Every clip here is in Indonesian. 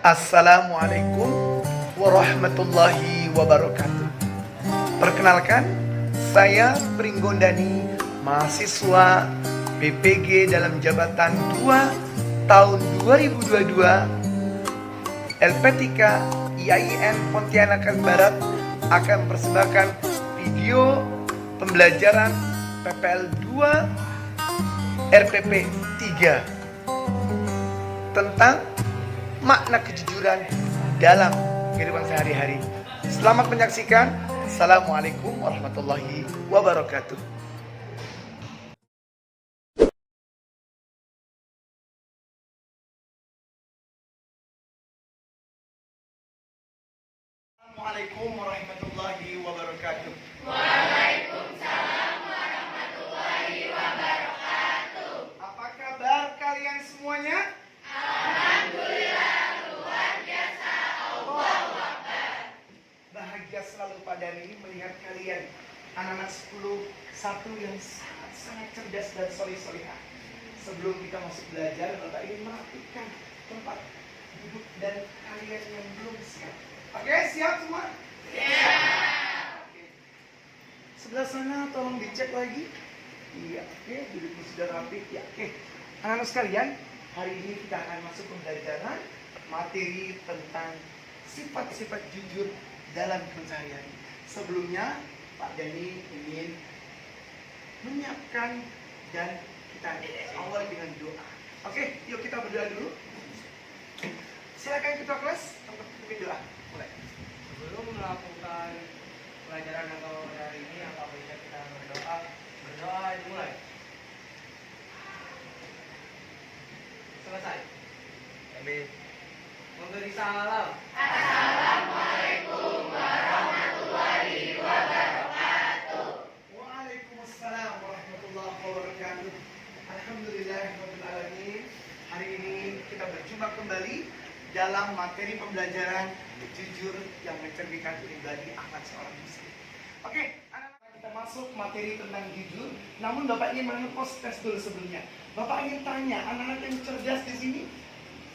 Assalamualaikum warahmatullahi wabarakatuh. Perkenalkan, saya Pringgondani, mahasiswa PPG dalam jabatan 2 tahun 2022 LP3 IAIN Pontianak Barat akan mempersembahkan video pembelajaran PPL 2 RPP 3 tentang makna kejujuran dalam kehidupan sehari-hari. Selamat menyaksikan. Assalamualaikum warahmatullahi wabarakatuh. Assalamualaikum warahmatullahi wabarakatuh. Waalaikumsalam warahmatullahi wabarakatuh. Apa kabar kalian semuanya? Alhamdulillah luar biasa. Allahu Akbar. Bahagia selalu Pak Dani melihat kalian anak-anak 10 satu yang sangat cerdas dan soleh-solehah. Sebelum kita masuk belajar, Bapak ingin merapikan tempat duduk dan kalian yang belum siap. Oke, siap semua? Siap. Oke. Sebelah sana tolong dicek lagi. Iya, oke, duduknya sudah rapi. Ya, oke. Anak-anak sekalian, hari ini kita akan masuk pembelajaran materi tentang sifat-sifat jujur dalam keseharian. Sebelumnya, Pak Dani ingin menyiapkan dan kita awal dengan doa. Oke, yuk kita berdoa dulu. Silakan ketua kelas untuk pimpin doa. Mulai. Sebelum melakukan pelajaran atau hari ini, apa baiknya kita berdoa? Berdoa dimulai. Selesai. Amin. Memberi salam. Assalamualaikum warahmatullahi wabarakatuh. Waalaikumsalam warahmatullahi wabarakatuh. Alhamdulillahirrahmanirrahim. Hari ini kita berjumpa kembali dalam materi pembelajaran jujur yang mencerminkan pribadi akhlak seorang muslim. Oke, anak-anak, kita masuk materi tentang jujur. Namun Bapak ingin mengepost tes dulu sebelumnya. Bapak ingin tanya, anak-anak yang cerdas di sini,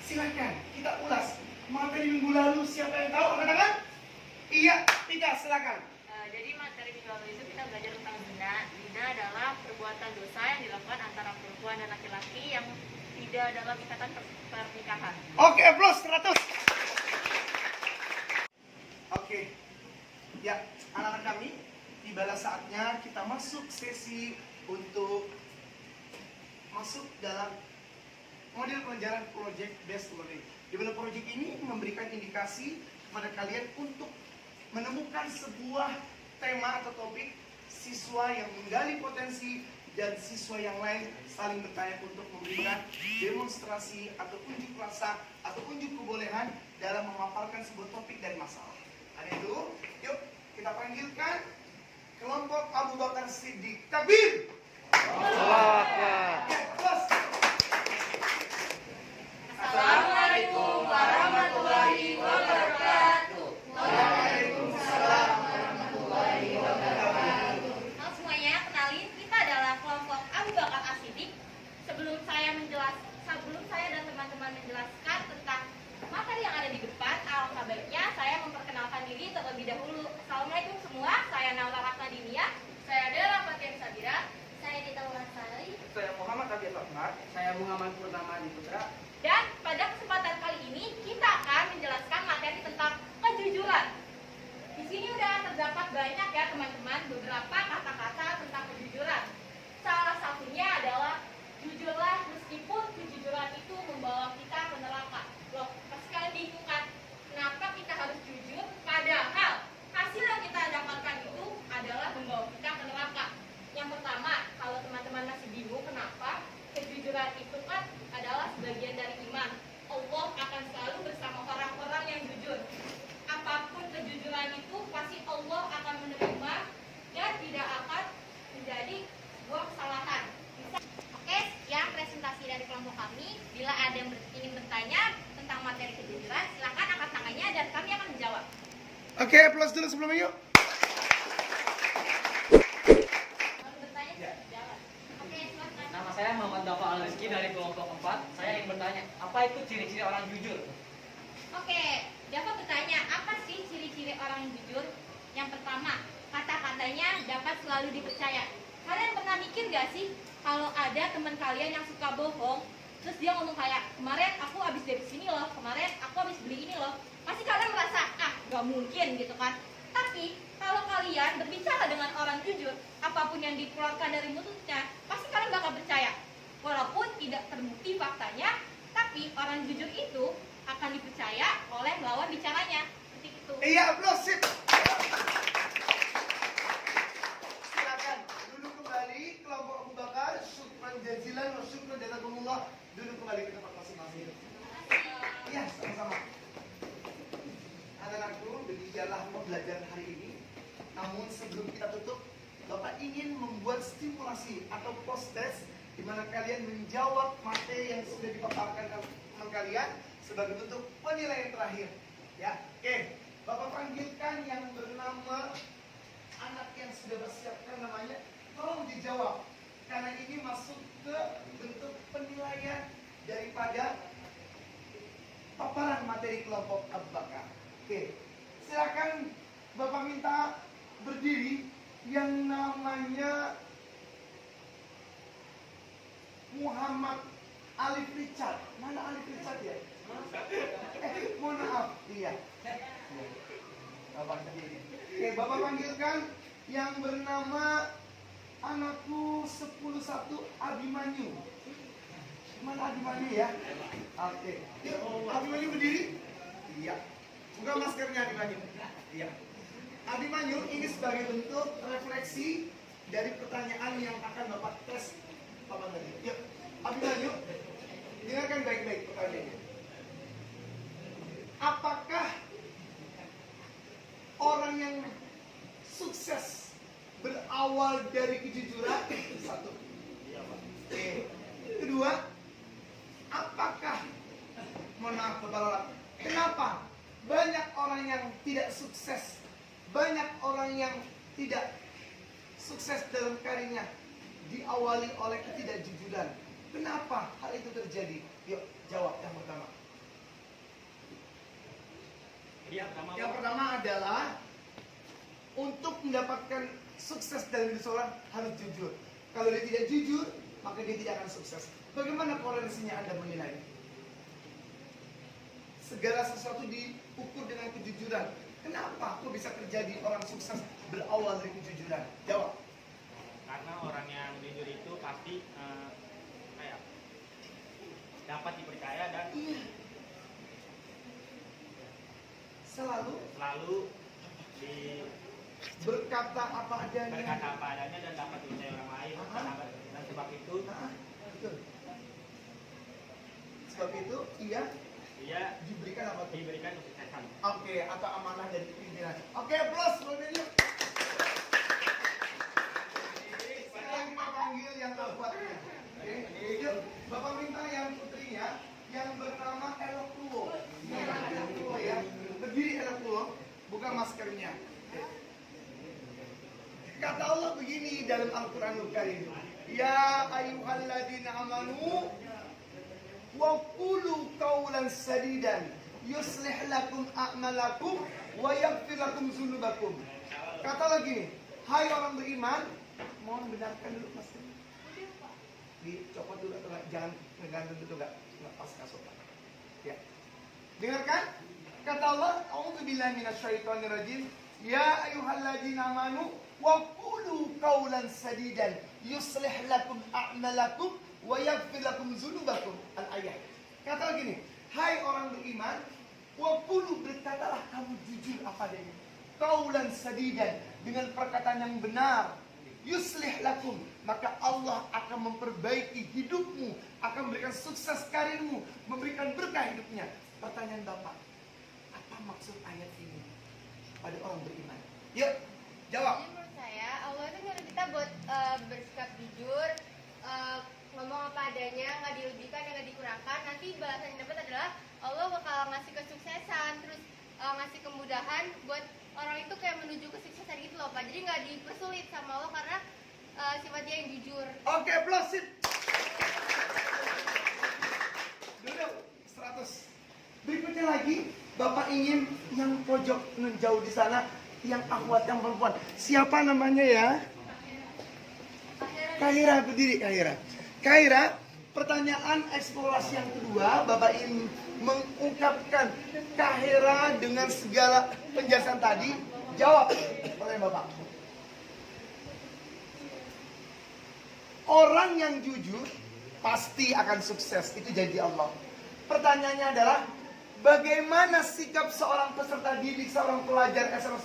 silakan kita ulas materi minggu lalu. Siapa yang tahu, anak-anak? Iya, tidak, silakan. Jadi materi minggu lalu itu kita belajar tentang zina. Zina adalah perbuatan dosa yang dilakukan antara perempuan dan laki-laki yang tidak dalam ikatan pernikahan. Oke, plus 100. Oke. Ya, anak-anak kami, tibalah saatnya kita masuk sesi untuk masuk dalam model pelajaran project based learning. Di mana project ini memberikan indikasi kepada kalian untuk menemukan sebuah tema atau topik, siswa yang menggali potensi dan siswa yang lain saling bertanya untuk memberikan demonstrasi atau unjuk rasa atau unjuk kebolehan dalam memaparkan sebuah topik dan masalah. Ada itu? Yuk kita panggilkan kelompok Abu Bakar Siddiq. Takbir! Assalamualaikum warahmatullahi wabarakatuh. Waalaikumsalam warahmatullahi wabarakatuh. Halo semuanya, kenalin kita adalah kelompok Abu Bakar As-Siddiq. Sebelum saya dan teman-teman menjelaskan tentang materi yang ada di depan, alangkah baiknya saya memperkenalkan diri terlebih dahulu. Assalamualaikum semua, saya Naura Rahmadinia. Saya Dela Fatia Sabira. Saya Dita Wulandari. Saya Muhammad Abiyat Ahmad. Saya Muhammad Purnama Diputra. Dan pada kesempatan kali ini kita akan menjelaskan materi tentang kejujuran. Di sini udah terdapat banyak ya teman-teman beberapa kata-kata tentang kejujuran. Salah satunya adalah jujurlah meskipun kejujuran itu membawa kita ke neraka. Loh, pasti kalian bingung kan? Kenapa kita harus jujur? Padahal hasil yang kita dapatkan itu adalah membawa kita ke neraka. Yang pertama, kalau teman-teman masih bingung kenapa, kejujuran itu kan adalah sebagian dari iman. Allah akan selalu bersama orang-orang yang jujur. Apapun kejujuran itu pasti Allah akan menerima dan tidak akan menjadi sebuah kesalahan. Oke, sekian presentasi dari kelompok kami. Bila ada yang ingin bertanya tentang materi kejujuran, silakan angkat tangannya dan kami akan menjawab. Oke, plus dulu sebelumnya yuk. Kalau bertanya, jalan. Oke, silakan. Nama saya Muhammad Dafa Al-Rizki dari kelompok 4. Saya ingin bertanya, apa itu ciri-ciri orang jujur? Oke, Java bertanya, apa sih ciri-ciri orang yang jujur? Yang pertama, kata-katanya dapat selalu dipercaya. Kalian pernah mikir gak sih kalau ada teman kalian yang suka bohong, terus dia ngomong kayak, kemarin aku habis dari sini loh, kemarin aku habis beli ini loh. Pasti kalian merasa, gak mungkin gitu kan. Tapi kalau kalian berbicara dengan orang jujur, apapun yang dikeluarkan dari mulutnya, pasti kalian bakal percaya. Walaupun tidak terbukti faktanya, tapi orang jujur itu akan dipercaya oleh lawan bicaranya. Seperti itu. Iya, applause, sip. Silakan duduk kembali kelompok Abu Bakar. Syukran jazilan wa syukran jazakumullah. Duduk kembali ke tempat masing-masing. Iya, sama-sama. Anak-anakku, demikianlah pembelajaran hari ini. Namun sebelum kita tutup, Bapak ingin membuat stimulasi atau post test di mana kalian menjawab materi yang sudah dipaparkan teman kalian sebagai bentuk penilaian terakhir. Ya, oke. Bapak panggilkan yang bernama anak yang sudah bersiapkan namanya, tolong dijawab karena ini masuk ke bentuk penilaian daripada paparan materi kelompok Abu Bakar. Oke, silakan Bapak minta berdiri yang namanya Muhammad Alif Richard. Mana Alif Richard ya? Mohon maaf, iya. Bapak sendiri. Oke, Bapak panggilkan yang bernama anakku 101 Abimanyu. Mana Abimanyu ya? Oke. Yuk, Abimanyu berdiri. Iya. Buka maskernya Abimanyu. Iya. Abimanyu ini sebagai bentuk refleksi dari pertanyaan yang akan Bapak tes Bapak tadi. Yuk, Abimanyu, dengarkan baik-baik pertanyaannya. Apakah orang yang sukses berawal dari kejujuran? Satu. Oke. Kedua, apakah, mohon maaf Bapak Lola, kenapa banyak orang yang tidak sukses, banyak orang yang tidak sukses dalam karirnya diawali oleh ketidakjujuran? Kenapa hal itu terjadi? Yuk, jawab yang pertama. Yang pertama adalah untuk mendapatkan sukses dalam hidup seorang harus jujur. Kalau dia tidak jujur, maka dia tidak akan sukses. Bagaimana korelensinya Anda menilai? Segala sesuatu diukur dengan kejujuran. Kenapa kok bisa terjadi orang sukses berawal dari kejujuran? Jawab. Karena orang yang jujur itu pasti dapat dipercaya dan Selalu berkata apa adanya. berkata apa adanya dan dapat dipercaya orang lain. Dan sebab itu Betul. Sebab itu ia diberikan apa? diberikan kesuksesan. Oke, atau amanah dari pimpinan. Oke, plus mobilnya. Sekarang kita panggil yang abadnya. Oke, yuk. Bapak minta yang putrinya yang bernama Elokluo. Elokluo ya. Berdiri Elokluo, buka maskernya. Kata Allah begini dalam Al-Quranul Karim. Ya ayyuhalladzina amanu wa qulu qawlan sadidan yuslih lakum a'malakum wa yaghfir lakum dzunubakum. Kata lagi nih, hai orang beriman, mohon benarkan dulu masker. Dicopot dulu atau enggak? Jangan pegang dulu enggak pas kasopan. Ya. Dengarkan kata Allah, a'udzubillahi minasyaitonirrajim. Ya ayyuhalladzina amanu wa qulu qawlan sadidan yuslih lakum a'malakum wa yaghfir lakum dzunubakum. Al-ayat. Kata lagi nih, hai orang beriman, wa qulu, berkatalah kamu jujur apa adanya. Qawlan sadidan, dengan perkataan yang benar. Yuslih lakum, maka Allah akan memperbaiki hidupmu, akan memberikan sukses karirmu, memberikan berkah hidupnya. Pertanyaan Bapak, apa maksud ayat ini pada orang beriman? Yuk, jawab. Jadi menurut saya Allah itu nyuruh kita buat bersikap jujur, ngomong apa adanya, nggak dilebihkan dan nggak dikurangkan. Nanti balasan yang dapat adalah Allah bakal ngasih kesuksesan, terus ngasih kemudahan buat orang itu kayak menuju kesuksesan gitu loh Pak. Jadi nggak dipersulit sama Allah karena sifat dia yang jujur. Oke, plus sip. Duduk 100. Berikutnya lagi, Bapak ingin yang pojok jauh di sana, yang akhwat, yang perempuan. Siapa namanya ya? Kahira, berdiri Kahira. Kahira, pertanyaan eksplorasi yang kedua, Bapak ingin mengungkapkan Kahira dengan segala penjelasan tadi. Jawab, pertanyaan Bapak. Orang yang jujur pasti akan sukses, itu janji Allah. Pertanyaannya adalah, bagaimana sikap seorang peserta didik, seorang pelajar SMA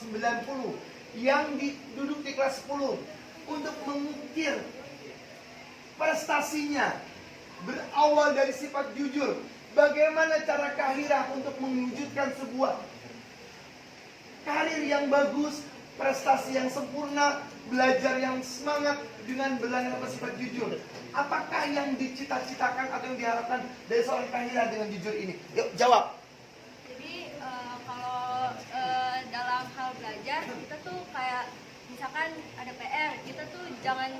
90 yang duduk di kelas 10 untuk mengukir prestasinya berawal dari sifat jujur? Bagaimana cara Kahira untuk mewujudkan sebuah karir yang bagus, prestasi yang sempurna, belajar yang semangat dengan belajar bersifat jujur? Apakah yang dicita-citakan atau yang diharapkan dari seorang Kahira dengan jujur ini? Yuk jawab. Jadi kalau dalam hal belajar kita tuh kayak misalkan ada PR, kita tuh jangan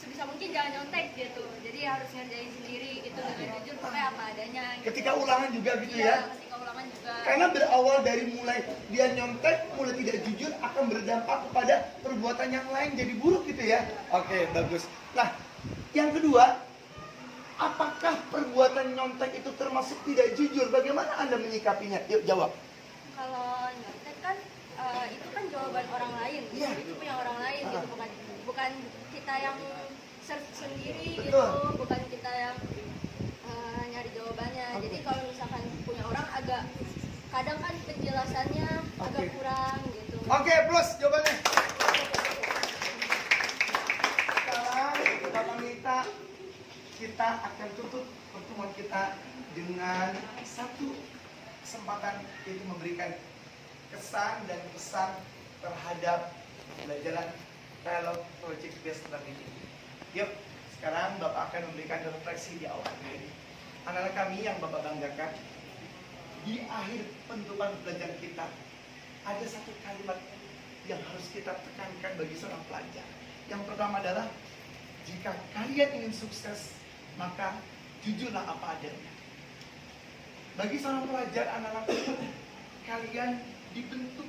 sebisa mungkin jangan nyontek gitu. Jadi harus ngerjain sendiri gitu dengan jujur, pokoknya apa adanya. Gitu. Ketika ulangan juga gitu Iya, ya? ketika ulangan juga. Karena berawal dari mulai dia nyontek, mulai tidak jujur akan berdampak kepada perbuatan yang lain jadi buruk gitu ya. Oke, bagus. Nah, yang kedua, apakah perbuatan nyontek itu termasuk tidak jujur? Bagaimana Anda menyikapinya? Yuk jawab. Kalau nyontek kan itu kan jawaban orang lain. Iya. Itu punya orang lain gitu, bukan kita yang search sendiri gitu, Betul. bukan kita yang nyari jawabannya. Oke. Jadi kalau misalkan punya orang agak kadang kan penjelasannya agak Oke. kurang gitu. Oke, plus jawabannya. Sekarang Bapak minta kita akan tutup pertemuan kita dengan satu kesempatan, yaitu memberikan kesan dan pesan terhadap pelajaran dialog project based learning ini. Yuk, sekarang Bapak akan memberikan refleksi di awal. Anak-anak kami yang Bapak banggakan, di akhir penutupan pelajaran kita ada satu kalimat yang harus kita tekankan bagi seorang pelajar. Yang pertama adalah, jika kalian ingin sukses, maka jujurlah apa adanya. Bagi seorang pelajar, anak-anak, kalian dibentuk,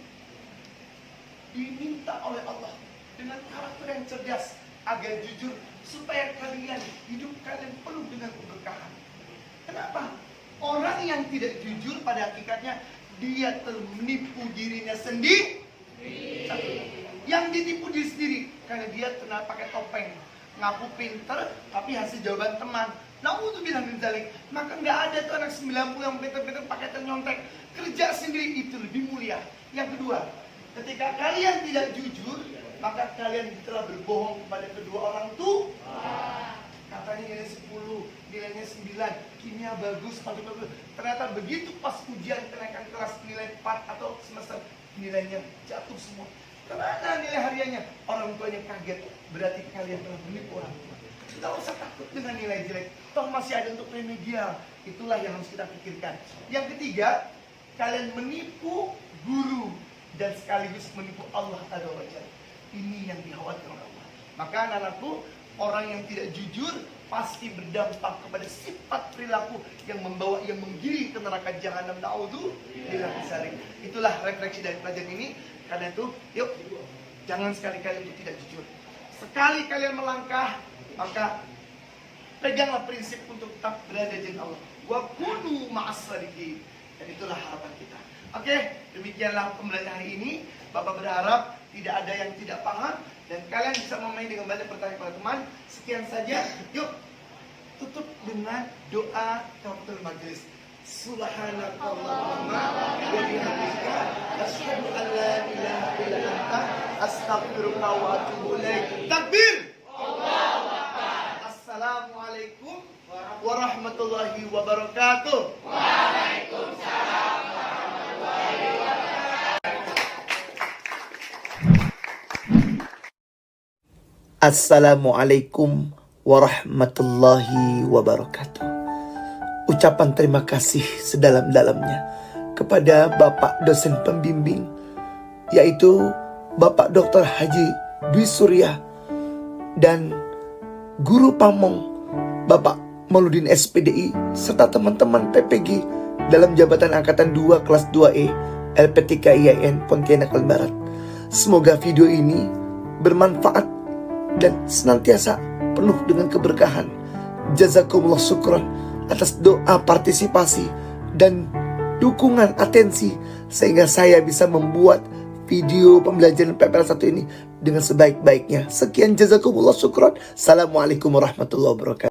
diminta oleh Allah dengan karakter yang cerdas agar jujur, supaya kalian, hidup kalian penuh dengan keberkahan. Kenapa? Orang yang tidak jujur pada hakikatnya dia menipu dirinya sendiri. Yang ditipu diri sendiri karena dia kena pakai topeng, ngaku pinter tapi hasil jawaban teman. Nah, untuk bilang minzalik, maka nggak ada tuh anak 90 yang pinter-pinter pakai ternyontek. Kerja sendiri itu lebih mulia. Yang kedua, ketika kalian tidak jujur, maka kalian telah berbohong kepada kedua orang tua. Katanya nilai 10, nilainya 9, kimia bagus, bagus. Ternyata begitu pas ujian kenaikan kelas nilai 4 atau semester, nilainya jatuh semua. Kemana nilai hariannya? Orang tuanya kaget. Berarti kalian telah menipu orang tua. Tidak usah takut dengan nilai jelek. Toh masih ada untuk remedial. Itulah yang harus kita pikirkan. Yang ketiga, kalian menipu guru dan sekaligus menipu Allah Azza wa Jalla. Ini yang dikhawatirkan Allah. Maka anak-anakku, orang yang tidak jujur pasti berdampak kepada sifat perilaku yang membawa ia menggiring ke neraka jahanam. Na'udzubillah min dzalik. Itulah refleksi dari pelajaran ini. Karena itu, yuk, jangan sekali-kali untuk tidak jujur. Sekali kalian melangkah, maka peganglah prinsip untuk tetap berada di Allah. Wa kunu ma'as shadiqin. Dan itulah harapan kita. Oke, demikianlah pembelajaran hari ini. Bapak berharap tidak ada yang tidak paham dan kalian bisa memahami dengan banyak pertanyaan para teman. Sekian saja. Yuk, tutup dengan doa kafatul majelis. Subhanakallahumma wa bihamdika asyhadu an la ilaha illa anta astaghfiruka wa atubu ilaik. Takbir. Allahu Akbar. Assalamualaikum warahmatullahi wabarakatuh. Waalaikumsalam. Assalamualaikum warahmatullahi wabarakatuh. Ucapan terima kasih sedalam-dalamnya kepada Bapak dosen pembimbing, yaitu Bapak Dr. Haji Dwi Surya, dan Guru Pamong Bapak Mauludin SPDI, serta teman-teman PPG dalam jabatan Angkatan 2 kelas 2E LP3 IAIN Pontianak Barat. Semoga video ini bermanfaat dan senantiasa penuh dengan keberkahan. Jazakumullah syukran atas doa, partisipasi, dan dukungan atensi sehingga saya bisa membuat video pembelajaran PPL 1 ini dengan sebaik-baiknya. Sekian, jazakumullah syukran. Assalamualaikum warahmatullahi wabarakatuh.